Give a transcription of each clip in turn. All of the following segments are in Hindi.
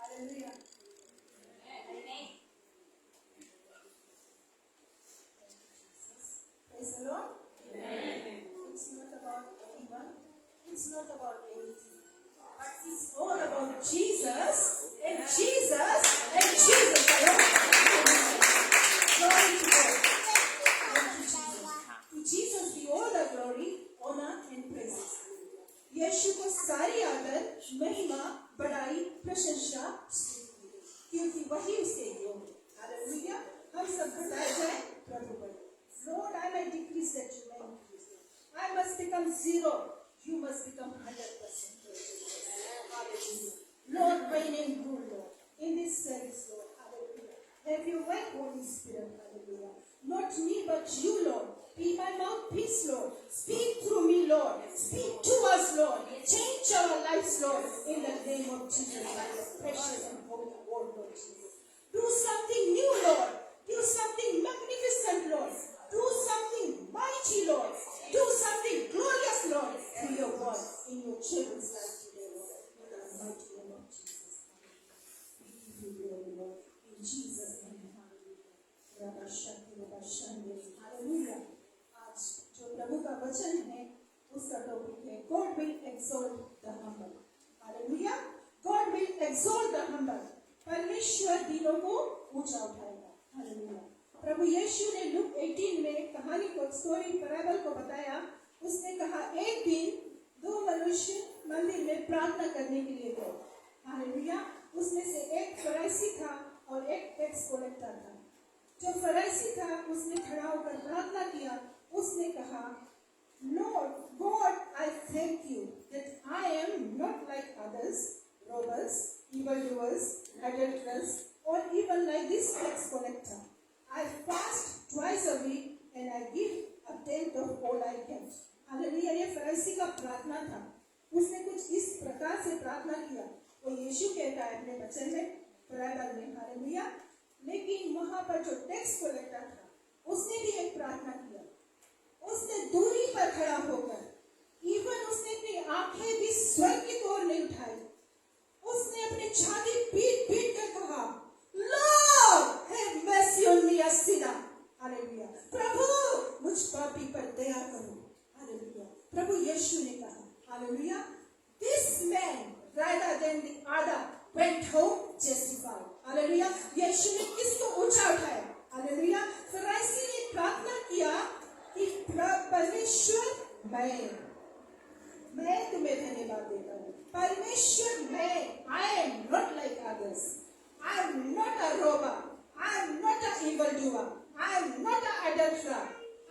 Hallelujah. Praise the Lord. It's not about anyone. It's not about anything. But it's all about Jesus and Jesus and Jesus alone. Glory to God. Thank you, Jesus. To Jesus be all the glory, honor and praises. यीशु को सारी आदर, महिमा, बड़ाई, प्रशंसा क्योंकि वही उसके योग्य है। हालेलुया। हम सब घटाए जाए प्रभु पर। Lord, I may decrease that you may increase. I must become zero. You must become 100%. Hallelujah. Lord, reign and rule, Lord, in this service, Lord. Hallelujah. Have your way, Holy Spirit. Hallelujah. Not me, but you, Lord. Be my mouthpiece, Lord. Speak through me, Lord. Speak to us, Lord. Change our lives, Lord, in the name of Jesus, by your precious and holy word, Lord Jesus. Do something new, Lord. Do something magnificent, Lord. Do something mighty, Lord. Do something glorious, Lord, through your word in your children's life today, Lord. In the mighty name of Jesus. We give you glory, Lord. In Jesus' name, hallelujah. Hallelujah. आज जो प्रभु का वचन है उसका टॉपिक है God will exalt the humble. Hallelujah. God will exalt the humble. परमेश्वर दीनों को ऊंचा उठाएगा. Hallelujah. प्रभु यीशु ने लूक 18 में कहानी को स्टोरी पैराबल को बताया. उसने कहा एक दिन दो मनुष्य मंदिर में प्रार्थना करने के लिए गए. हालेलुया. उसमें से एक फरीसी था और एक टैक्स कलेक्टर था. जो फरीसी था उसने खड़ा होकर प्रार्थना किया. उसने कहा, Lord God, I thank you that I am not like others, robbers, evildoers, adulterers, or even like this tax collector. I fast twice a week and I give a tenth of all I get. Hallelujah. ये फरीसी का प्रार्थना था. उसने कुछ इस प्रकार से प्रार्थना किया. वो यीशु कहता है अपने वचन में पैराबल में. हालेलुया. लेकिन वहां पर जो टैक्स कलेक्टर था उसने भी एक प्रार्थना किया. उसने दूरी पर खड़ा होकर इवन उसने अपनी आंखें भी स्वर्ग की ओर नहीं उठाई. उसने अपनी छाती पीट पीट कर कहा, Lord, have mercy on me, a sinner. Hallelujah. प्रभु मुझ पापी पर दया करो. हालेलुया. प्रभु यीशु ने कहा. Hallelujah. This man rather than the other went home justified. Hallelujah. यीशु ने किसको ऊंचा उठाया. हालेलुया. फरीसी ने प्रार्थना किया कि परमेश्वर मैं तुम्हें धन्यवाद देता हूँ. परमेश्वर मैं I am not like others. I am not a robber. I am not an evildoer. I am not an adulterer.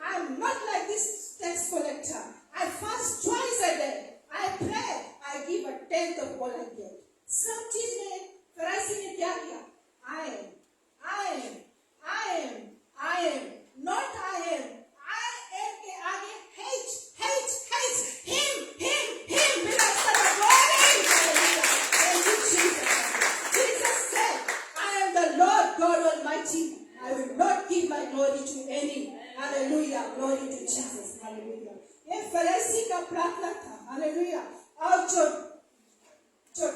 I am not like this tax collector. I fast twice a day. I pray. I give a tenth of all I get. सब चीज में फरीसी ने क्या किया? I am not I am. I am के आगे hate him belongs to the glory. Thank you, Jesus. Jesus said, I am the Lord God Almighty. I will not give my glory to any. Hallelujah. Glory to Jesus. Hallelujah. ये फरीसी का प्रार्थना था. हालेलुया. और जो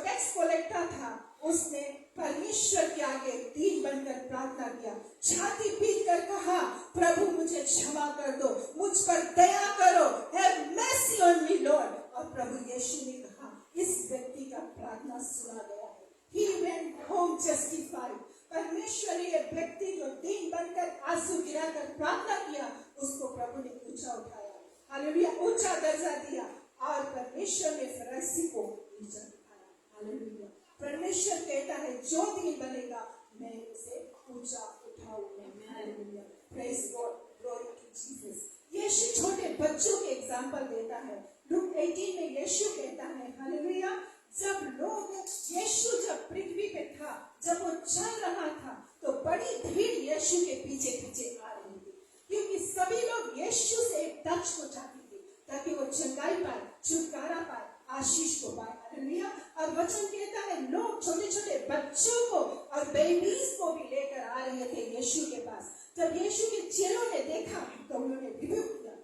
टैक्स कलेक्टर था उसने परमेश्वर के आगे दीन बनकर प्रार्थना किया. छाती पीट कर कहा, प्रभु मुझे क्षमा कर दो, मुझ पर दया करो. Have mercy on me, Lord. और प्रभु यीशु ने कहा, इस व्यक्ति का प्रार्थना सुना गया है. He went home justified. परमेश्वर ने ये व्यक्ति जो दीन बनकर आंसू गिराकर प्रार्थना किया उसको प्रभु ने ऊंचा उठाया. हालेलुया. ऊंचा दर्जा दिया और परमेश्वर ने फरीसी को नीचा उठाया. हालेलुया. परमेश्वर कहता है जो दीन बनेगा मैं उसे ऊंचा उठाऊंगा. Hallelujah. Praise God. Glory to Jesus. यीशु छोटे बच्चों के एग्जांपल देता है. लूक 18 में यीशु कहता है. हालेलुया. यीशु जब पृथ्वी पे था, जब वो चल रहा था तो बड़ी भीड़ यीशु के पीछे पीछे आ रही थी क्योंकि सभी लोग यीशु से एक टच को चाहते थे ताकि वो चंगाई पाए, छुटकारा पाए, आशीष को पाए. हालेलुया. और वचन कहता है लोग छोटे छोटे बच्चों को और बेबीज को भी लेकर आ रहे थे यीशु के पास. जब यीशु के चेलों ने देखा तो उन्होंने रिब्यूक किया.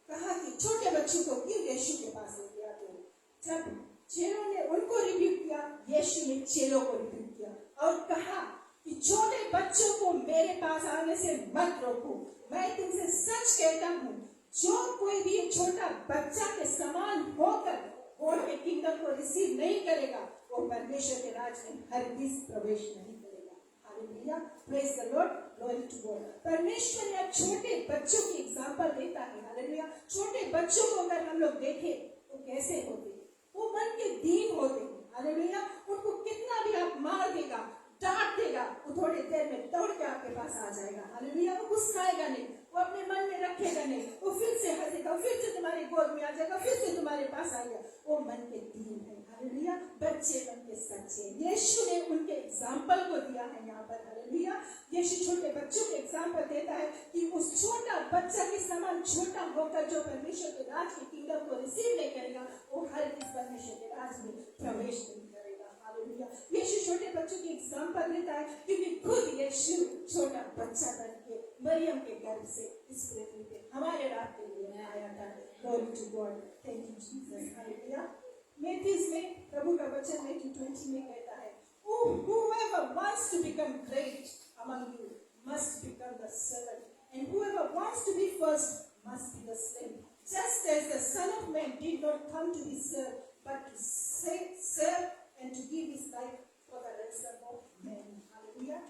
कहा कि छोटे बच्चों को क्यों यीशु के पास लेके आते हो. जब चेलों ने उनको रिब्यूक किया यीशु ने चेलों को रिपीट किया और कहा कि छोटे बच्चों को मेरे पास आने से मत रोको। मैं तुमसे सच कहता हूँ, जो कोई भी छोटा बच्चा के समान होकर गॉड के किंगडम को रिसीव नहीं करेगा, वो परमेश्वर के राज में हरगिज प्रवेश नहीं करेगा। Hallelujah, praise the Lord, glory to God. परमेश्वर यहाँ छोटे बच्चों की एग्जांपल देता है। हालेलुया, छोटे बच्चों को अगर हम लोग देखें तो कैसे होते, वो मन के दीन होते हैं। हालेलुया, उनको कितना भी आप मार देगा, डांट देगा, वो थोड़ी देर में दौड़ के आपके पास आ जाएगा। हालेलुया, वो गुस्साएगा नहीं, वो अपने मन में रखेगा नहीं, वो फिर से हंसेगा, फिर से तुम्हारे गोद में आ जाएगा, फिर से तुम्हारे पास आएगा। वो मन के दीन है। हालेलुया, बच्चे मन के सच्चे। यीशु ने उनके एग्जाम्पल को दिया है यहाँ पर। हालेलुया, यीशु छोटे बच्चों के एग्जाम्पल देता है कि उस छोटा बच्चा के समान छोटा होकर जो परमेश्वर के राज के किंगडम को रिसीव नहीं करेगा, वो हर इस परमेश्वर के राज में प्रवेश नहीं करेगा। हालेलुया, यीशु छोटे बच्चों की एग्जाम्पल देता है क्योंकि खुद यीशु छोटा बच्चा बन के मरियम के गर्भ से इस पृथ्वी पे हमारे रात के लिए आया था। Glory to God, thank you Jesus. Hallelujah, Matthews में प्रभु का वचन मैथ्यू 20 में कहता है, whoever wants to become great among you must become the servant, and whoever wants to be first must be the slave. Just as the Son of Man did not come to be served, but to serve and to give his life for the ransom of many. Hallelujah.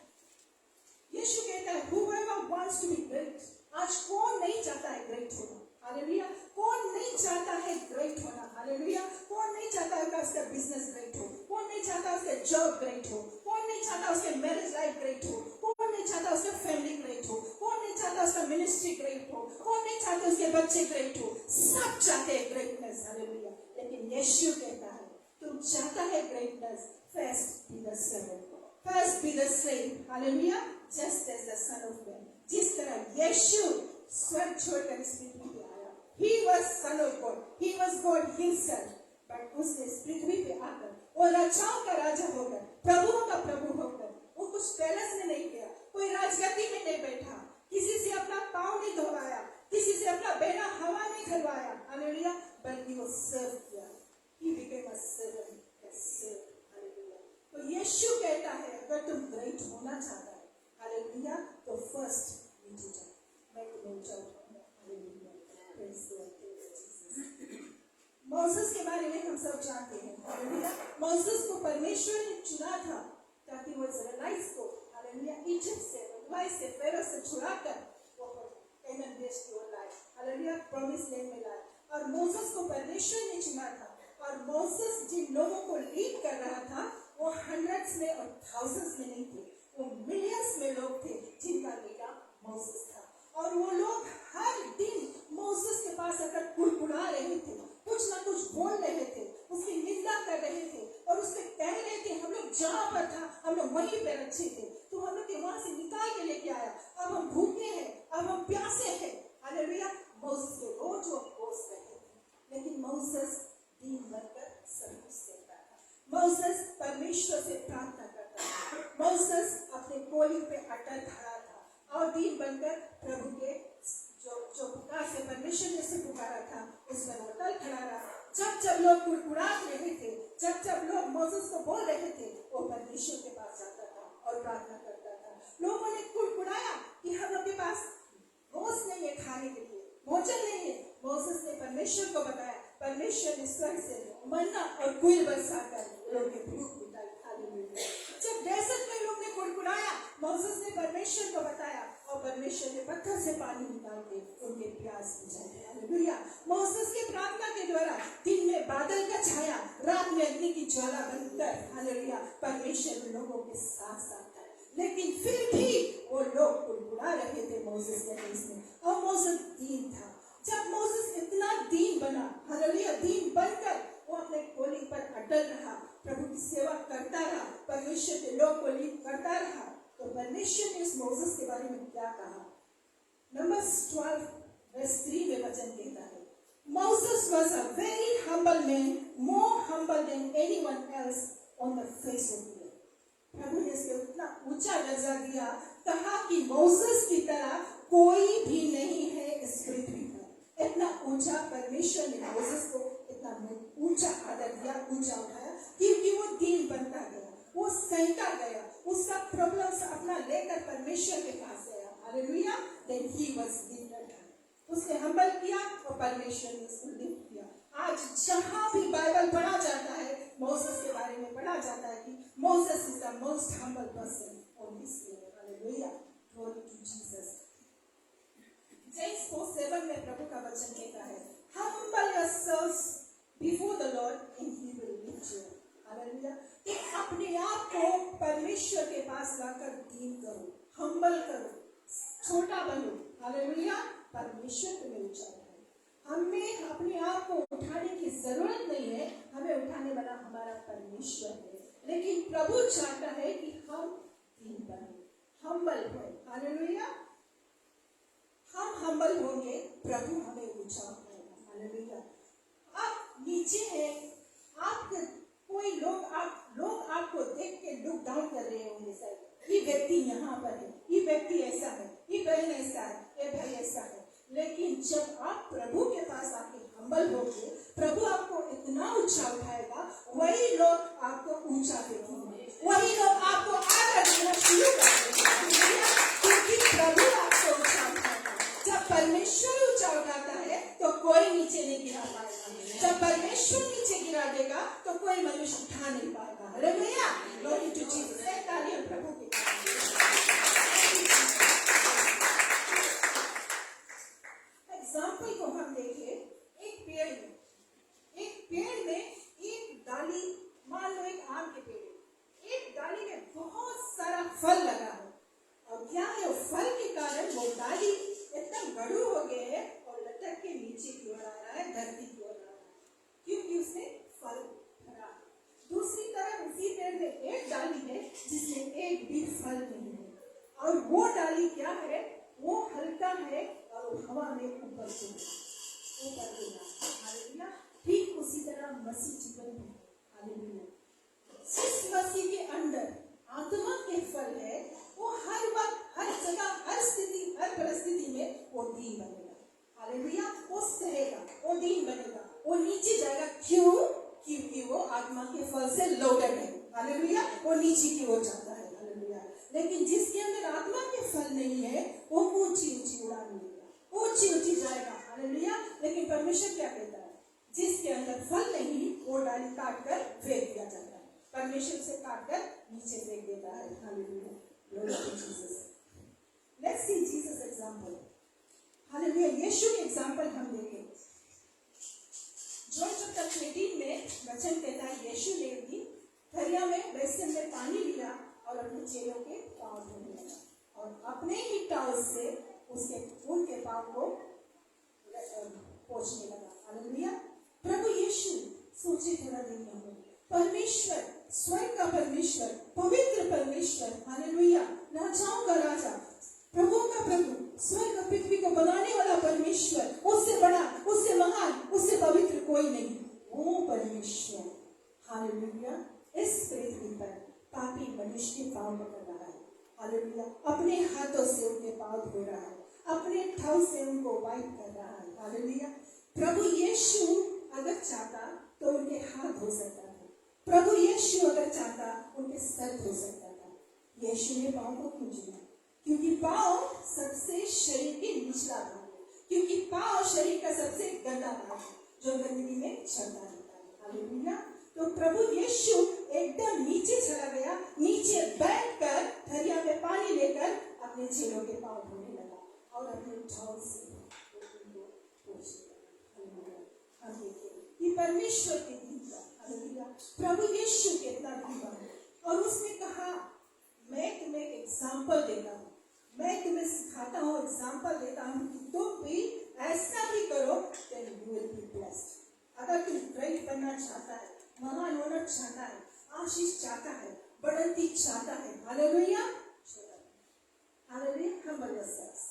यीशु कहता है whoever wants to be great। आज कौन नहीं चाहता है ग्रेट होना? हालेलुया, कौन नहीं चाहता है ग्रेट होना? हालेलुया, कौन नहीं चाहता है कि उसका बिजनेस ग्रेट हो? कौन नहीं चाहता उसका जॉब ग्रेट हो? कौन नहीं चाहता उसके मैरिज लाइफ ग्रेट हो? कौन नहीं चाहता उसका फैमिली ग्रेट हो? कौन नहीं चाहता उसका मिनिस्ट्री ग्रेट हो? कौन नहीं चाहता उसके बच्चे ग्रेट हो? सब चाहते हैं ग्रेटनेस। हालेलुया, लेकिन यीशु कहता है तुम चाहता है greatness, first be the servant, first be the slave. Hallelujah, just as the Son of Man. जिस तरह यीशु स्वर्ग छोड़कर इस पृथ्वी पे आया, he was son of God, he was God himself, but उसने इस पृथ्वी पे आकर वो राजाओं का राजा होकर, प्रभुओं का प्रभु होकर, वो कुछ पैलेस में नहीं गया, कोई राजगद्दी में नहीं बैठा, किसी से अपना पाँव नहीं धोवाया, किसी से अपना बेड़ा हवा नहीं खलवाया। हालेलुया, बल्कि वो सर्व किया। He became a servant, a servant. Hallelujah, तो यीशु कहता है अगर तुम ग्रेट होना चाहता है, हालेलुया, तो फर्स्ट नीचे जाओ। मैं तुम्हें चाहूँगा। Hallelujah, praise the Lord. Moses के बारे में हम सब जानते हैं। हालेलुया, मोसेस को परमेश्वर ने चुना था ताकि वो इस्राएलियों को, हालेलुया, इजिप्ट से, मिस्र से, फेरो से छुड़ाकर वो कनान देश की ओर लाए। हालेलुया, प्रॉमिस लैंड में लाए। और मोसेस को परमेश्वर ने चुना था, और मोसेस जिन लोगों को लीड कर रहा था वो हंड्रेड्स में और थाउजेंड्स में नहीं थे, वो मिलियंस में लोग थे जिनका लीडर मोसेस था। और वो लोग हर दिन मोसेस के पास आकर कुड़कुड़ा रहे थे, कुछ ना कुछ बोल रहे थे, उसकी निंदा कर रहे थे और उससे कह रहे थे हम लोग जहाँ पर था हम लोग वहीं पे अच्छे थे, तू हम लोग के वहां से निकाल के लेके आया, अब हम भूखे हैं, अब हम प्यासे हैं। हालेलुया, मोसेस के रोज वो कोस रहे थे, लेकिन मोसेस दीन बनकर सब कुछ सहता था। मोसेस परमेश्वर से प्रार्थना करता था, मोसेस अपने कोलिंग पे अटल खड़ा था और दीन बनकर प्रभु के जो पुकार से परमेश्वर ने से पुकारा था उसमें वो अटल खड़ा रहा। जब लोग कुड़कुड़ा रहे थे, जब लोग मोसेस को बोल रहे थे, वो परमेश्वर के पास जाता था और प्रार्थना करता था। लोगों ने कुड़कुड़ाया कि हम लोग के पास रोज नहीं है, खाने के लिए भोजन नहीं है। मोसेस ने परमेश्वर को बताया, परमेश्वर ने स्वर्ग से मन्ना और कुल बरसाकर लोगों की भूख मिटाई। हालेलुया, जब डेजर्ट में लोग ने कुड़कुड़ाया, मोसेस ने परमेश्वर को बताया और परमेश्वर ने पत्थर से पानी निकाल के उनके प्यास बुझाई। हालेलुया, मोसेस की प्रार्थना के द्वारा दिन में बादल का छाया, रात में अग्नि की ज्वाला बनकर, हालेलुया, परमेश्वर लोगों के साथ साथ था। लेकिन फिर भी वो लोग कुड़कुड़ा रहे थे मोसेस ने, और मोसेस दीन था। जब मोसेस इतना दीन बना, हालेलुया, दीन बनकर वो अपने कॉलिंग पर अटल रहा, प्रभु की सेवा करता रहा, परमेश्वर के लोग को लीड करता रहा, तो परमेश्वर ने इस मोसेस के बारे में क्या कहा? नंबर्स 12:3 में वचन कहता है, Moses was a very humble man, more humble than anyone else on the face of the earth. प्रभु ने इसको इतना ऊंचा दर्जा दिया, कहा कि मोसेस की तरह कोई भी नहीं है इस पृथ्वी पर। इतना ऊंचा परमेश्वर ने मोसेस को इतना ऊंचा आदर दिया, ऊंचा उठाया, क्योंकि वो दीन लेकर परमेश्वर के पास गया, hallelujah, then he was lifted up. उसने हम्बल किया और परमेश्वर ने उसको लिफ्ट किया। आज जहां भी बाइबल पढ़ा जाता है, मोसेस के बारे में पढ़ा जाता है कि Moses is the most humble person on this earth, hallelujah, glory to Jesus. James 4:7 में प्रभु का वचन कहता है, humble yourselves before the Lord and he will lift you, hallelujah, कि अपने आप को परमेश्वर के पास लाकर दीन करो, हम्बल करो, छोटा बनो, हालेलुया, परमेश्वर तुम्हें ऊंचा उठाए। हमें अपने आप को उठाने की जरूरत नहीं है, हमें उठाने वाला हमारा परमेश्वर है, लेकिन प्रभु चाहता है कि हम दीन बने, हम्बल हो, हालेलुया। हम हम्बल होंगे, प्रभु हमें ऊंचा उठाएगा, हालेलुया। आप नीचे हैं, आप कोई लोग आपको देख के लुक डाउन कर रहे होंगे, सर ये व्यक्ति यहाँ पर है, ये व्यक्ति ऐसा है, ये बहन ऐसा है, ये भाई ऐसा है, लेकिन जब आप प्रभु के पास आके हम्बल होंगे, प्रभु आपको इतना ऊंचा उठाएगा, वही लोग आपको ऊंचा देखेंगे, वही लोग आपको आदर देना शुरू कर देंगे, क्योंकि प्रभु आपको ऊंचा उठाएगा। जब परमेश्वर ऊंचा उठाता है तो कोई नीचे नहीं गिरा पाएगा, जब परमेश्वर नीचे गिरा देगा तो कोई मनुष्य उठा नहीं पाएगा, हालेलुया, ग्लोरी टू जीसस। तालियां प्रभु की। एग्जाम्पल को हम देखें, एक पेड़ में एक डाली, मान लो एक आम के पेड़, एक डाली में बहुत सारा फल लगा है, और क्या है, फल के कारण वो डाली एकदम गड़ू हो गए है और लटक के नीचे की ओर आ रहा है, धरती की ओर आ रहा है, क्योंकि उसने फल भरा। दूसरी तरफ उसी पेड़ में एक डाली है जिसमें एक भी फल नहीं है, और वो डाली क्या है, वो हल्का है और हवा में ऊपर गिरा, हालेलुया। ठीक उसी तरह मसीह जीवन में, हालेलुया, जिस मसीह के अंदर आत्मा के फल है, वो हर वक्त, हर जगह, हर स्थिति, हर परिस्थिति में वो दीन बनेगा, हालेलुया, वो सहेगा, वो दीन बनेगा, वो नीचे जाएगा, क्यों, क्योंकि वो आत्मा के फल से लोडेड है, हालेलुया, वो नीचे की ओर जाता है, हालेलुया। लेकिन जिसके अंदर आत्मा के फल नहीं है, वो ऊंची ऊंची उड़ान लेगा, ऊंची ऊंची जाएगा, हालेलुया। लेकिन परमेश्वर क्या कहता है, जिसके अंदर फल नहीं, वो डाली काट कर फेंक दिया जाता है, परमेश्वर से काट कर नीचे फेंक देता है, hallelujah, glory to Jesus. Let's see Jesus example, hallelujah, यीशु के एग्जांपल हम देखें। जॉन चैप्टर 18 में वचन कहता है, यीशु ने भी दरिया में बेसिन में पानी लिया और अपने चेलों के पांव धोने लगा, और अपने ही टावल से उनके पांव को पोंछने लगा, हालेलुया। प्रभु यीशु, सोचे थोड़ा दिन में, परमेश्वर, स्वर्ग का परमेश्वर, पवित्र परमेश्वर, हालेलुया, राजाओं का राजा, प्रभु का प्रभु, स्वर्ग और पृथ्वी को बनाने वाला परमेश्वर, उससे बड़ा, उससे महान, उससे पवित्र कोई नहीं, वो परमेश्वर, हालेलुया, इस पृथ्वी पर पापी मनुष्य के पांव पकड़ रहा है, हालेलुया, अपने हाथों से उनके पांव धो रहा है, अपने ठाव से उनको वाइप कर रहा है, हालेलुया। प्रभु यीशु अगर चाहता तो उनके हाथ धो सकता था, प्रभु यीशु अगर चाहता उनके सर धो सकता था। यीशु ने पांव को क्यों चुना? क्योंकि पांव सबसे शरीर के निचला भाग है, क्योंकि पांव शरीर का सबसे गंदा भाग है जो गंदगी में चलता रहता है, हालेलुया। तो प्रभु यीशु एकदम नीचे चला गया, नीचे बैठकर दरिया में पानी लेकर अपने चेलों के पांव धोने लगा और अपने ठाव से उनको पोंछने लगा, हालेलुया। हम देखिए ये परमेश्वर के दिन का, हालेलुया, प्रभु यीशु कितना धीमा है, और उसने कहा मैं तुम्हें एग्जाम्पल देता हूँ, मैं तुम्हें सिखाता हूँ, एग्जाम्पल देता हूँ कि तुम भी ऐसा ही करो, then you will be blessed। अगर तुम ग्रेट बनना चाहता है, महान होना चाहता है, आशीष चाहता है, बढ़ती चाहता है, हालेलुया, हालेलुया, humble yourselves,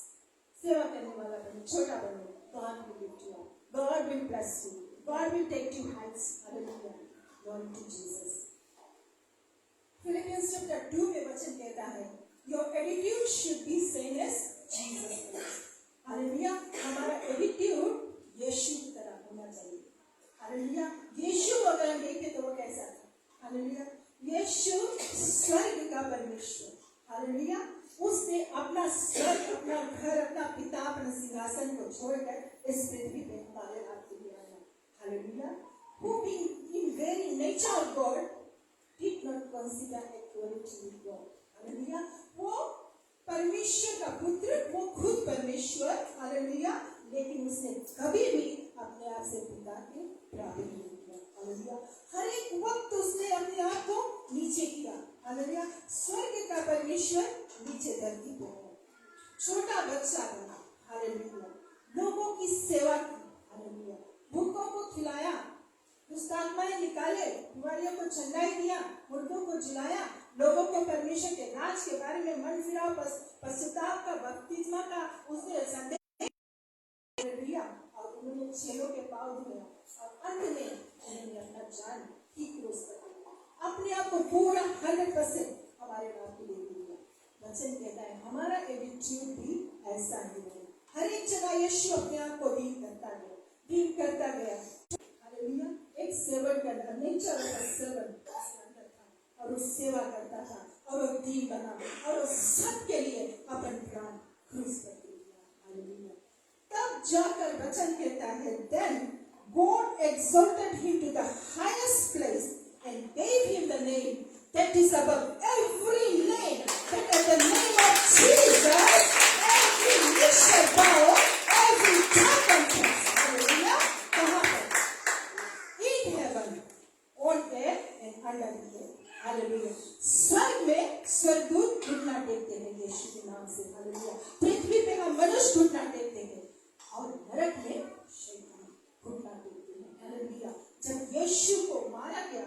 सेवा करने वाला बनो, छोटा बनो, God will lift you up, God will bless you, God will take you heights, hallelujah, glory to Jesus। Philippians chapter 2 में वचन कहता है, your attitude should be same as Jesus Christ, hallelujah. हमारा एटीट्यूड यीशु की तरह होना चाहिए, हालेलुया। यीशु को अगर हम देखें तो वो कैसा था, हालेलुया, यीशु स्वर्ग का परमेश्वर, हालेलुया, उसने अपना स्वर्ग, अपना घर, अपना पिता, अपने सिंहासन को छोड़कर इस पृथ्वी पे हमारे आपके लिए आया। Hallelujah. Who being in very nature of God did not consider equality with God. Hallelujah. वो परमेश्वर का पुत्र, वो खुद परमेश्वर, हालेलुया, लेकिन उसने कभी भी अपने आप से पिता के बराबर नहीं किया। हालेलुया। हर एक वक्त उसने अपने आप को नीचे किया। हालेलुया। स्वर्ग का परमेश्वर नीचे धरती पे है, छोटा बच्चा बना। हालेलुया। लोगों की सेवा की। हालेलुया। भूखों को खिलाया, दुष्टात्माएं निकाले, बीमारियों को चंगाई दिया, मुर्दों को जिलाया, लोगों को परमेश्वर के राज के बारे में मन फिराव, पश्चाताप का, बपतिस्मा का उसने संदेश दिया और उन्होंने चेलों के पांव धोया और अंत में उन्होंने अपना जान ही क्रूस पर दिया, अपने आप को पूरा 100% हमारे नाम के लिए दिया। वचन कहता है हमारा एटीट्यूड भी ऐसा ही है। हर एक जगह यीशु अपने आप को डील करता गया। हालेलुया। एक सेवक का अंदर, नेचर ऑफ अ सर्वेंट था और वो सेवा करता था और वो दीन बना और वो सबके लिए अपन प्राण क्रूस पर दिया। हालेलुया। तब जाकर वचन कहता है then God exalted him to the highest place and gave him the name that is above every name, that at the name of Jesus every knee shall bow, every tongue confess. Hallelujah. कहाँ पर? In heaven, on earth and under the earth. Hallelujah. स्वर्ग में स्वर्गदूत घुटना टेकते हैं यीशु के नाम से। हालेलुया। पृथ्वी पे हम मनुष्य घुटना टेकते हैं और नरक में शैतान घुटना टेकते हैं। हालेलुया। जब यीशु को मारा गया,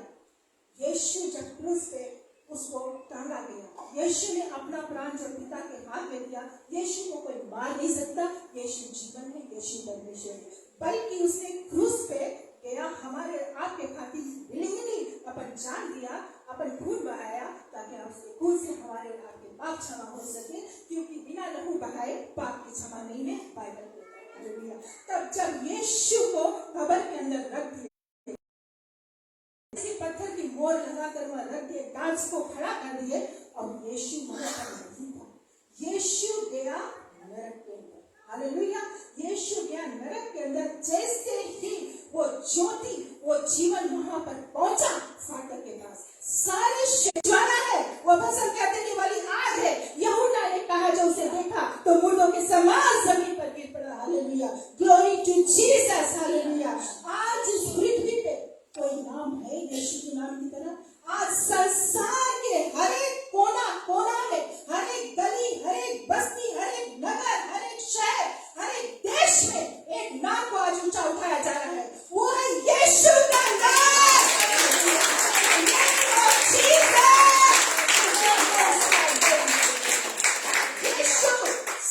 यीशु जब क्रूस पे उसको टांगा गया, यीशु ने अपना प्राण जब पिता के हाथ में दिया, यीशु को कोई मार नहीं सकता। यीशु जीवन है, यीशु परमेश्वर है, बल्कि उसने क्रूस पे गया हमारे आपके खातिर विलिंगली अपन जान दिया, अपन खून बहाया ताकि आपके खून से हमारे आपके पाप क्षमा हो सके, क्योंकि बिना लहू बहाए पाप की क्षमा नहीं है, बाइबल कहता है। हालेलुया। तब जब यीशु को कब्र के अंदर रख दिया, पत्थर की मोर लगाकर वहां रख दिए, डांस को खड़ा कर दिए और यीशु मरा नहीं था, यीशु गया नरक के अंदर। हालेलुया। यीशु गया नरक के अंदर। जैसे ही वो ज्योति, वो जीवन वहां पर पहुंचा फाटक के पास, सारे ज्वाला है, वो भस्म कर देने वाली आग है। यूहन्ना ने कहा जो उसे देखा तो मुर्दों के समान जमीन पर गिर पड़ा। Hallelujah. Glory to Jesus. Hallelujah. आज इस पृथ्वी पे कोई नाम है यीशु के नाम की तरह? आज संसार के हर एक कोना कोना में, हर एक गली, हर एक बस्ती, हर एक नगर, हर एक शहर, हर एक देश में एक नाम को आज ऊंचा उठाया जा रहा है, वो है यीशु का नाम। यीशु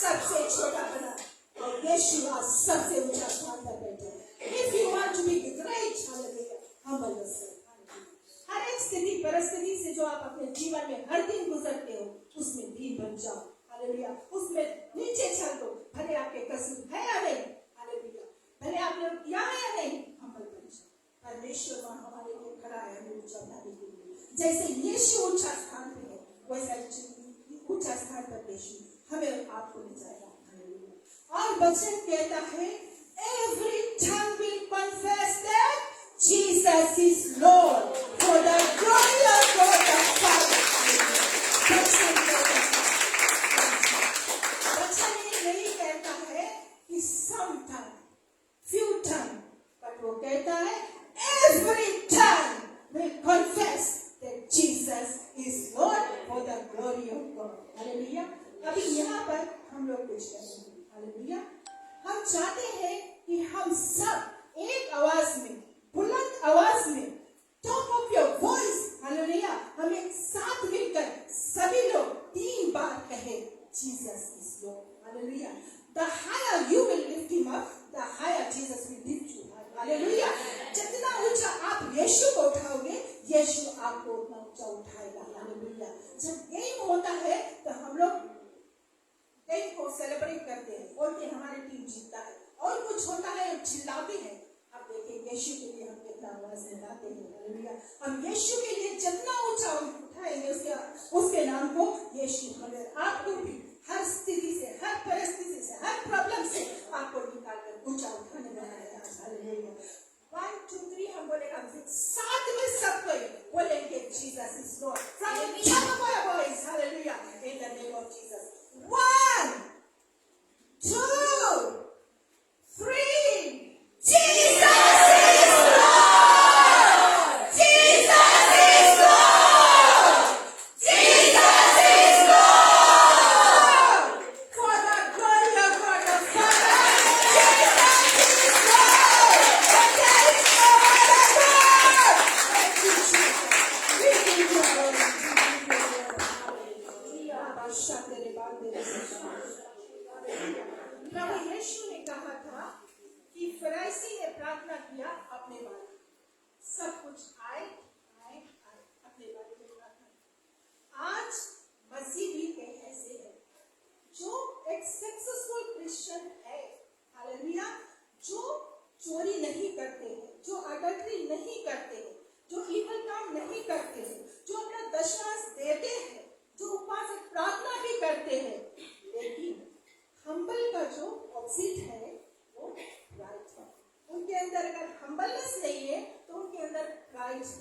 सबसे छोटा बना और यीशु आज सबसे ऊंचा स्थान पर बैठा। If you want to be great, hallelujah, humble yourself. हर एक स्थिति परिस्थिति से जो आप अपने जीवन में हर दिन गुजरते हो, उसमें दीन बन जाओ। हालेलुया। उसमें नीचे चल दो, भले आपके कसूर है या नहीं, हालेलुया, भले आपने किया है या नहीं, humble बन जाओ। परमेश्वर वहां हमारे लिए खड़ा है, हमें ऊंचा उठाने के लिए। जैसे यीशु ऊंचा स्थान पे है, वैसा ऊंचा स्थान पर यीशु हमें आपको ले जाएगा। हालेलुया। और वचन कहता है every tongue will confess that Jesus is Lord for the glory of God the Father. वचन नहीं कहता है कि some tongue, few tongue, but वो कहता है every tongue will confess that Jesus is Lord for the glory of God. Hallelujah. अभी यहाँ पर हम लोग कुछ करेंगे। हालेलुया। हम चाहते हैं कि हम सब एक आवाज में, बुलंद आवाज में, top of your voice, hallelujah, हम एक साथ मिलकर सभी लोग 3 बार कहे Jesus is Lord. Hallelujah. The higher you will lift him up, the higher Jesus will lift you. Hallelujah. जितना ऊंचा आप यीशु को उठाओगे, यीशु आपको उतना ऊंचा उठाएगा। हालेलुया। जब गेम होता है तो हम लोग गेम को सेलिब्रेट करते हैं, और कि हमारी टीम जीतता है, और कुछ होता है चिल्लाते हैं। आप देखिए यीशु के लिए हम कितना आवाज लगाते हैं। हालेलुया। हम यीशु के लिए जितना ऊंचा उठाएंगे उसके नाम नाम को यीशु हमें आपको भी हर स्थिति से, हर परिस्थिति से, हर प्रॉब्लम से आपको निकालकर ऊंचा उठाने वाला है। हालेलुया। 1 2 3 हम बोलेगा, साथ में सब कोई बोलेंगे Jesus is Lord from the top of our voice. Hallelujah in the name of Jesus. 1 2 3 Jesus प्रभु यीशु ने कहा था कि फरीसी ने प्रार्थना किया अपने बारे में, सब कुछ आए आए आए अपने बारे में प्रार्थना। आज मसीह भी एक ऐसे है जो एक सक्सेसफुल क्रिश्चियन है। हालेलुया। जो चोरी नहीं करते हैं, जो अडल्ट्री नहीं करते हैं, जो इवल काम नहीं करते हैं, जो अपना दशमांश देते हैं, जो उपवास प्रार्थना भी करते हैं, लेकिन हम्बल का जो ऑपोजिट है वो प्राइड है। उनके अंदर अगर हम्बलनेस नहीं है तो उनके अंदर प्राइड है।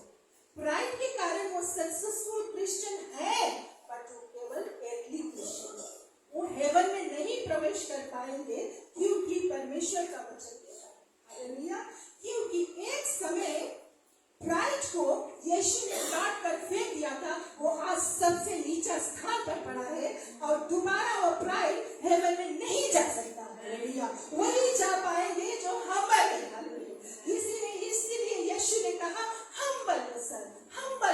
प्राइड के कारण वो सक्सेसफुल क्रिश्चियन है, पर जो केवल एर्थली क्रिश्चियन है वो हेवन में नहीं प्रवेश कर पाएंगे, क्योंकि परमेश्वर का वचन कहता है। हालेलुया। क्योंकि एक समय प्राइड को यीशु ने काट कर फेंक दिया था, वो आज सबसे नीचा स्थान पर पड़ा है और दोबारा वो प्राइड हेवन में नहीं जा सकता। हालेलुया। वही जा पाएंगे जो हम्बल है। हालेलुया। इसीलिए यीशु ने कहा हम्बल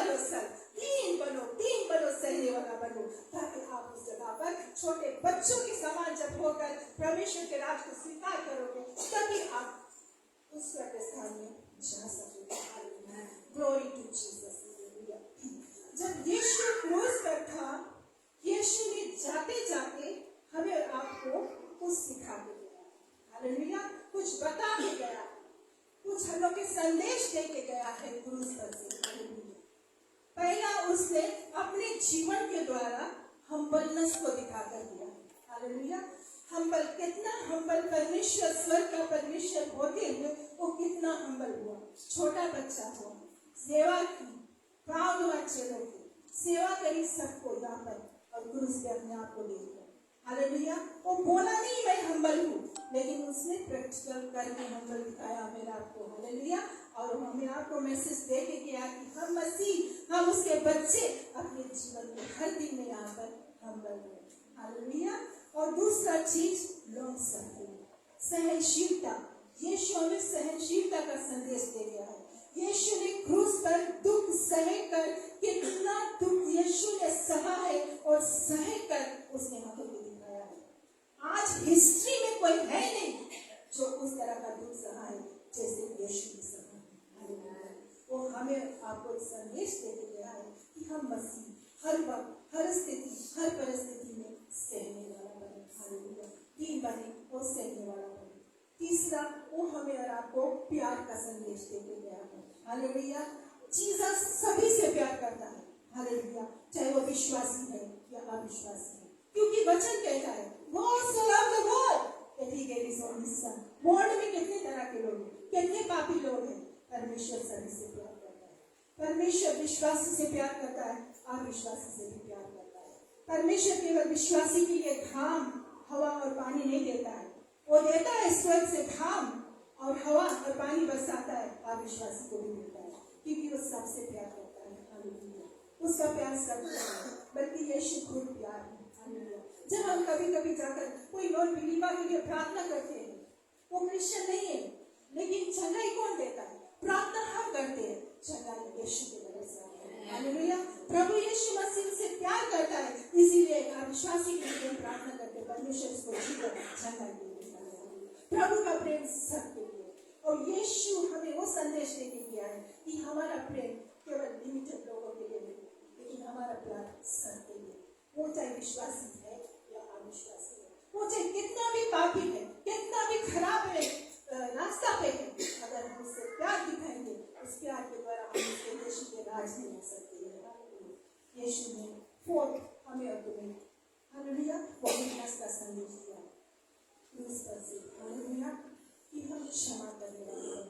योरसेल्फ, दीन बनो, सहने वाला बनो, ताकि आप उस जगह पर छोटे बच्चों के समान जब होकर परमेश्वर के राज को स्वीकार करोगे, तभी आप उस स्थान में जा सकोगे। Glory to Jesus. जब यीशु क्रूस पर था, यीशु ने जाते जाते हमें और आपको कुछ सिखा के गया। हालेलुया। कुछ बता के गया, कुछ हम लोग के संदेश दे के गया है क्रूस पर से। हालेलुया। पहला उसने अपने जीवन के द्वारा हम्बलनेस को दिखाकर दिया। हालेलुया। हम्बल, कितना हम्बल परमेश्वर, स्वर्ग का परमेश्वर होते हुए वो कितना हम्बल हुआ। छोटा बच्चा हुआ, सेवा की, पाँव धोआ चेलों की, सेवा करी सबको यहाँ पर, और क्रूस पे अपने आप को दे दिया। हालेलुया। वो बोला नहीं मैं हम्बल हूँ, लेकिन उसने प्रैक्टिकल करके हम्बल दिखाया हमें आपको। हालेलुया। और हमें आपको मैसेज दे के गया कि हम मसीह, हम उसके बच्चे अपने जीवन में हर दिन में यहाँ पर हम्बल हुए। हालेलुया। और दूसरा चीज लॉन्ग सफरिंग, सहनशीलता। यीशु हमें सहनशीलता का संदेश दे गया है। यीशु ने क्रूस पर दुख सहकर, कितना दुख यीशु ने सहा है और सहकर उसने हमें दिखाया है। आज हिस्ट्री में कोई है नहीं जो उस तरह का दुख सहा है जैसे यीशु ने सहा। वो हमें आपको एक संदेश दे गया है कि हम मसीह हर वक्त, हर स्थिति, हर परिस्थिति में सहने वाला बने। हालेलुया। तीन बने और सहने वाला बने। तीसरा, वो हमें और आपको प्यार का संदेश देके गया है। हालेलुया। जीसस सभी से प्यार करता है। हालेलुया। चाहे वो विश्वासी है या अविश्वासी है, क्योंकि वचन कहता है God so loved the world that he gave his only son। World में कितने तरह के लोग हैं, कितने पापी लोग हैं, परमेश्वर सभी से प्यार करता है। परमेश्वर विश्वासी से प्यार करता है, अविश्वासी से भी प्यार करता है। परमेश्वर केवल विश्वासी के लिए घाम, हवा और पानी नहीं देता है, वो देता है स्वर्ग से घाम और हवा और पानी बरसाता है, अविश्वासी को भी देता है, क्योंकि वो सबसे प्यार करता है। हालेलुया। उसका प्यार सबसे है, बल्कि यीशु खुद प्यार है। हालेलुया। जब हम कभी कभी जाकर कोई नॉन बिलीवर के लिए प्रार्थना करते हैं, वो क्रिश्चियन नहीं है, लेकिन चंगाई कौन देता है? प्रार्थना हम करते हैं, चंगाई यीशु के वजह से। हालेलुया। प्रभु यीशु मसीह से प्यार करता है, इसीलिए अविश्वासी के लिए प्रार्थना करते हैं, परमेश्वर इसको चंगाई देता है। प्रभु का प्रेम सबके लिए, और यीशु हमें वो संदेश देके गया है कि हमारा प्रेम केवल लिमिटेड लोगों के लिए नहीं, लेकिन हमारा प्यार सबके लिए, वो चाहे विश्वासी है या अविश्वासी है, वो चाहे कितना भी पापी है, कितना भी खराब है, रास्ता पे है, अगर हम उससे प्यार दिखाएंगे, उस प्यार के द्वारा हम उसके यीशु के राज में रह सकते हैं। यीशु ने फोर्थ हमें और तुम्हें हालेलुया फॉरगिवनेस का संदेश दिया क्रूस पर से हालेलुया कि हम क्षमा करने वाले हैं।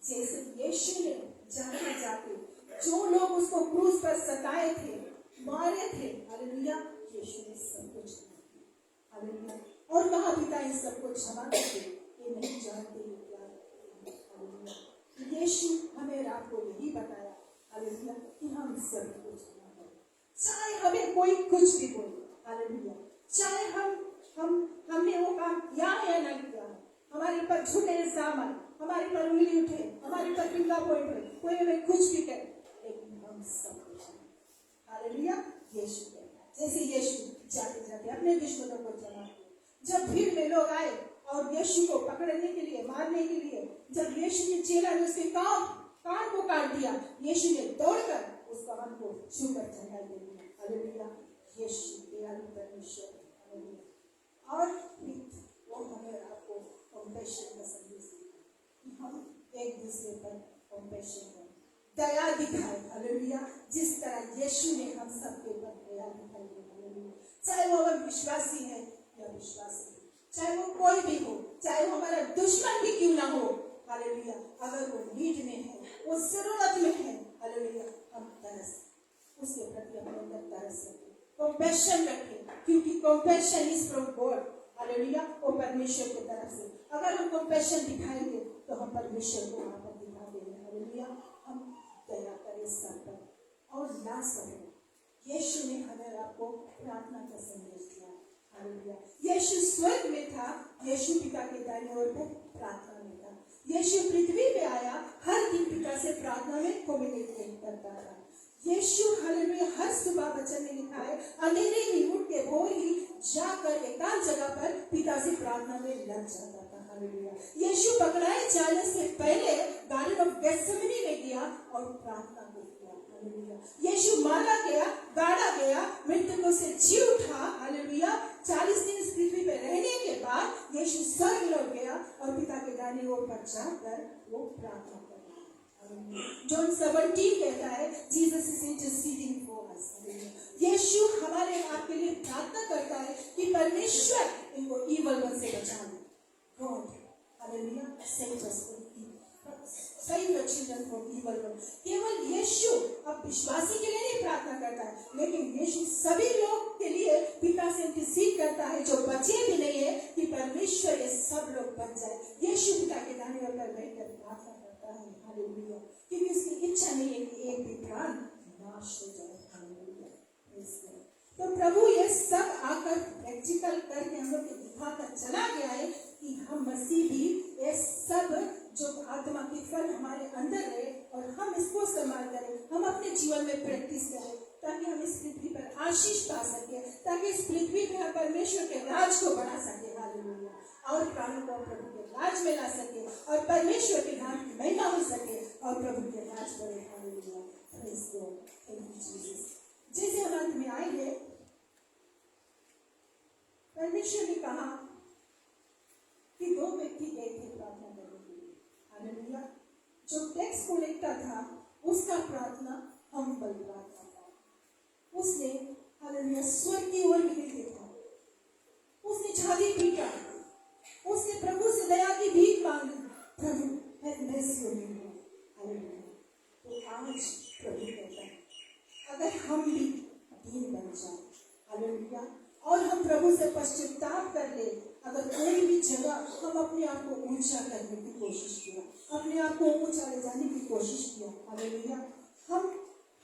जैसे यीशु ने जाते जाते जो लोग उसको क्रूस पर सताए थे, मारे थे, हालेलुया यीशु ने सब कुछ क्षमा किया। हालेलुया और कहा पिता इन सबको क्षमा करके ये नहीं जानते ये क्या करते हैं। हालेलुया यीशु हमें रात को यही बताया हालेलुया कि हम सभी को क्षमा करें, चाहे हमें कोई कुछ भी बोले। हालेलुया चाहे हमने वो काम किया है या नहीं किया है, हमारे ऊपर झूठे इल्जाम आए, हमारे पर उंगली उठे, हमारे पर फिंगर पॉइंट हो, कोई हमें कुछ भी करे, लेकिन हम सब कुछ हालेलुया यीशु कहता है। जैसे यीशु जाते जाते अपने दुश्मनों को जमा किया, जब भीड़ में लोग आए और यीशु को पकड़ने के लिए, मारने के लिए, जब यीशु के चेला ने उसके कान को काट दिया, यीशु ने दौड़कर उस कान को छूकर चढ़ा दिया। हालेलुया यीशु दयालु परमेश्वर हालेलुया। और वो हमें आपको कंपैशन का संदेश देता है कि हम एक दूसरे पर कंपैशन करें, दया दिखाए। हालेलुया जिस तरह यीशु ने हम सबके ऊपर दया दिखाई है। हालेलुया चाहे वो हम विश्वासी है या विश्वासी, चाहे वो कोई भी हो, चाहे वो हमारा दुश्मन भी क्यों ना हो। हालेलुया अगर वो नीड में है, वो जरूरत में है, हालेलुया हम तरस उसके प्रति अपने अंदर तरस रखें, कंपैशन रखें, क्योंकि compassion is from God. Hallelujah वो परमेश्वर की तरफ से। अगर हम कंपैशन दिखाएंगे तो हम परमेश्वर को वहां पर दिखा देंगे। हालेलुया हम दया करें सब पर और ना करें। यीशु ने हमें आपको प्रार्थना का संदेश दिया। हालेलुया यीशु स्वर्ग में था, यीशु पिता के दाहिने ओर पर प्रार्थना में था। यीशु पृथ्वी पे आया, हर दिन पिता से प्रार्थना में कम्युनिकेट करता था। यीशु हालेलुया हर सुबह वचन में लिखा है अंधेरे में उठ के भोर ही जाकर एकांत जगह पर पिता से प्रार्थना में लग जाता था। हालेलुया यीशु पकड़ाए जाने से पहले गार्डन ऑफ गेत्सेमनी में गया और प्रार्थना को किया। हालेलुया यीशु मारा गया, गाड़ा गया, मृतकों से जी उठा। हालेलुया 40 दिन इस पृथ्वी पर रहने के बाद यीशु स्वर्ग लौट गया और पिता के दाहिने ओर पर जाकर वो प्रार्थना कर। जॉन 17 कहता है जीसस इज इंटरसीडिंग फॉर अस। यीशु हमारे आपके लिए प्रार्थना करता है कि परमेश्वर इनको ईवल वन से बचा ले। God hallelujah save us from सही चिल्ड्रन फ्रॉम ईवल वन। केवल यीशु अब विश्वासी के लिए नहीं प्रार्थना करता है, लेकिन यीशु सभी लोग के लिए पिता से इंटरसीड करता है जो बचे भी नहीं है, कि परमेश्वर ये सब लोग बच जाए। यीशु पिता के दाहिने ओर पर बैठकर प्रार्थना करता है। हालेलुया क्योंकि उसकी इच्छा नहीं है कि एक भी प्राण नाश हो जाए। हालेलुया तो प्रभु ये सब आकर प्रैक्टिकल करके हम लोग को दिखाकर चला गया है कि हम मसीह भी ये सब जो आत्मा के फल हमारे अंदर रहे और हम इसको इस्तेमाल करें, हम अपने जीवन में प्रैक्टिस करें, ताकि हम इस पृथ्वी पर आशीष पा सके, ताकि इस पृथ्वी पर परमेश्वर के राज को बढ़ा सके। हालेलुया और प्राणों को प्रभु के राज में ला सके और परमेश्वर के नाम की महिमा हो सके और प्रभु के राज बढ़े। Hallelujah praise God thank you Jesus. जैसे हम अंत में आएंगे, परमेश्वर ने कहा कि 2 व्यक्ति गए थे प्रार्थना करने के लिए। हालेलुया जो टैक्स कलेक्टर था उसका प्रार्थना हम्बल प्रार्थना था। उसने हालेलुया स्वर्ग की ओर भी देखा, उसने छाती पीटा, उसने प्रभु से दया की भीख मांगी, प्रभु have mercy on me. Hallelujah तो आज प्रभु कहता है अगर हम भी दीन बन जाए, हालेलुया और हम प्रभु से पश्चाताप कर ले, अगर कोई भी जगह हम अपने आप को ऊंचा करने की कोशिश किया, अपने आप को ऊंचा ले जाने की कोशिश किया, हालेलुया हम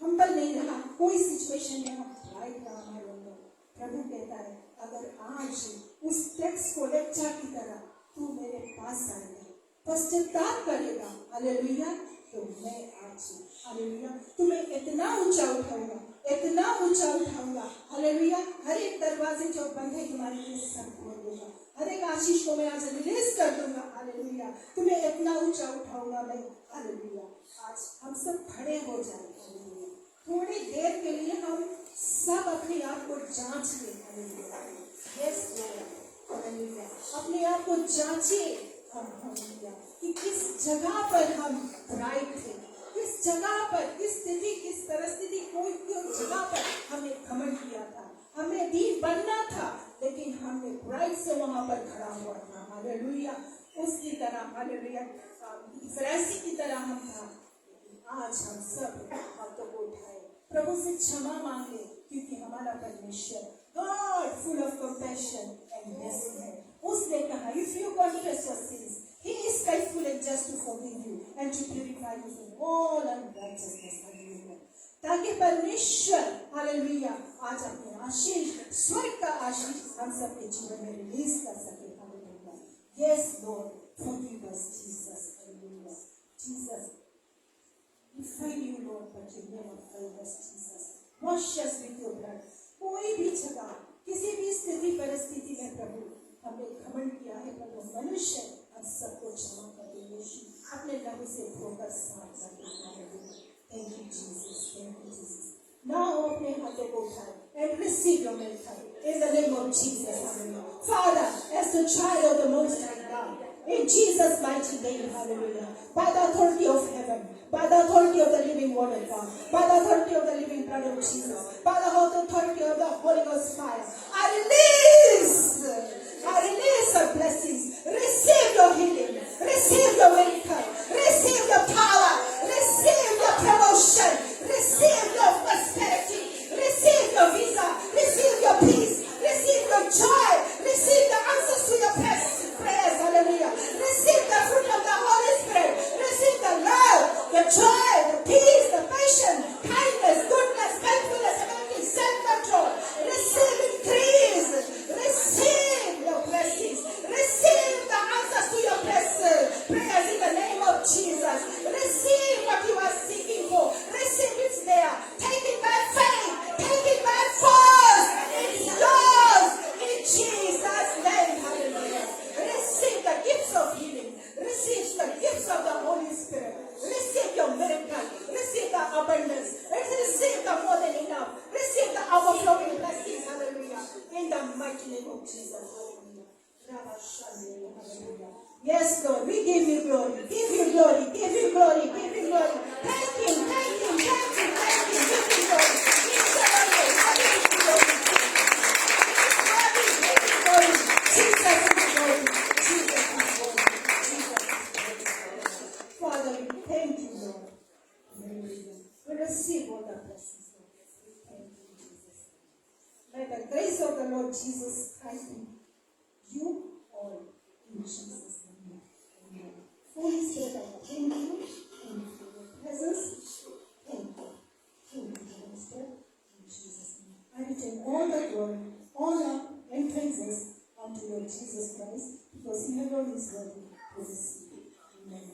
हम्बल नहीं रहा, कोई सिचुएशन में हम प्राइड रहा हमारे अंदर, प्रभु कहता है अगर आज उस टैक्स कलेक्टर की तरह तू मेरे पास आएगा, पश्चाताप करेगा, हालेलुया तो मैं आज हालेलुया तुम्हें इतना ऊंचा उठाऊंगा, इतना ऊंचा उठाऊंगा। हालेलुया हर एक दरवाजे जो बंद है तुम्हारे लिए सब खोल दूंगा, हर एक आशीष को मैं आज रिलीज कर दूंगा। हालेलुया तुम्हें इतना ऊंचा उठाऊंगा मैं। हालेलुया आज हम सब खड़े हो जाए। हालेलुया थोड़ी देर के लिए हम सब अपने आप को जांच लें। हालेलुया यस हालेलुया अपने आप को जांचिए हम हालेलुया कि किस जगह पर हम राइट थे, किस जगह पर, किस स्थिति, किस परिस्थिति, कोई जगह पर हमने घमंड किया था, वहां पर खड़ा हुआ था, हालेलुया, उसकी तरह, हालेलुया, फरीसी की तरह हम था। आज हम सब हाथों को उठाए, प्रभु से क्षमा मांगे, क्योंकि हमारा परमेश्वर God full of compassion and mercy है। उसने कहा, if you confess your sins, he is faithful and just to forgive you and to purify you from all unrighteousness, hallelujah, ताकि परमेश्वर, हालेलुया, आज अपने आशीष, स्वर्ग का आशीष हम सबके जीवन में रिलीज कर सके, hallelujah. Yes Lord, forgive us Jesus, hallelujah. Jesus, we fail you Lord, but you never fail us Jesus. Wash us with your blood. कोई भी जगह, किसी भी स्थिति परिस्थिति में प्रभु हमने घमंड किया है, प्रभु मनुष्य हम सबको क्षमा कर दे यीशु, अपने लहू से धोकर साफ कर दे। Thank you Jesus, thank you Jesus. Now अपने हाथों को उठाए and receive your miracle in the name of Jesus. Hallelujah. Father, as the child of the Most High God, in Jesus' mighty name, hallelujah, by the authority of heaven, by the authority of the living word of God, by the authority of the living blood of Jesus, by the authority of the Holy Ghost fire, I release your blessings. Receive your healing, receive your miracle, receive your power, receive your promotion, receive your prosperity, receive your visa, receive your peace, receive your joy, receive the answers to your prayers, hallelujah. Receive the fruit of the Holy Spirit, receive the love, the joy, the peace, the patience, kindness, goodness, faithfulness, ability, self-control. Receive increase, receive your blessings, receive the answers to your prayers in the name of Jesus. Receive what you are seeking for, receive it there, take it by faith, take it by force, it's yours in Jesus' name, hallelujah. Receive the gifts of healing, receive the gifts of the Holy Spirit, receive your miracle, receive the abundance, receive the more than enough, receive the overflowing blessings, hallelujah, in the mighty name of Jesus, hallelujah. Yes, Lord, we give you glory, give you glory, give you glory, give you glory. Thank you, thank you, thank you, thank you, give you glory. Give you glory, give you glory. Jesus is glory, Jesus is glory, Jesus is glory. Father, we thank you, Lord. Hallelujah. We receive all the blessings, Lord. We thank you, Jesus. May the grace of the Lord Jesus Christ be you all in Jesus' name. Amen. Holy Spirit, I thank you for your presence. Thank you. Thank you, Holy Spirit, in Jesus' name. I return all the glory, honor, and praises unto Lord Jesus Christ, because He alone is worthy to receive it. Amen.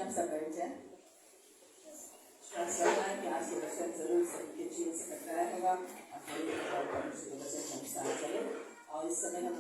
हम सब बैठ जाएं। प्रार्थना की आशीर्वाद जरूर सबके जीवन से टकराया होगा और और इस समय हम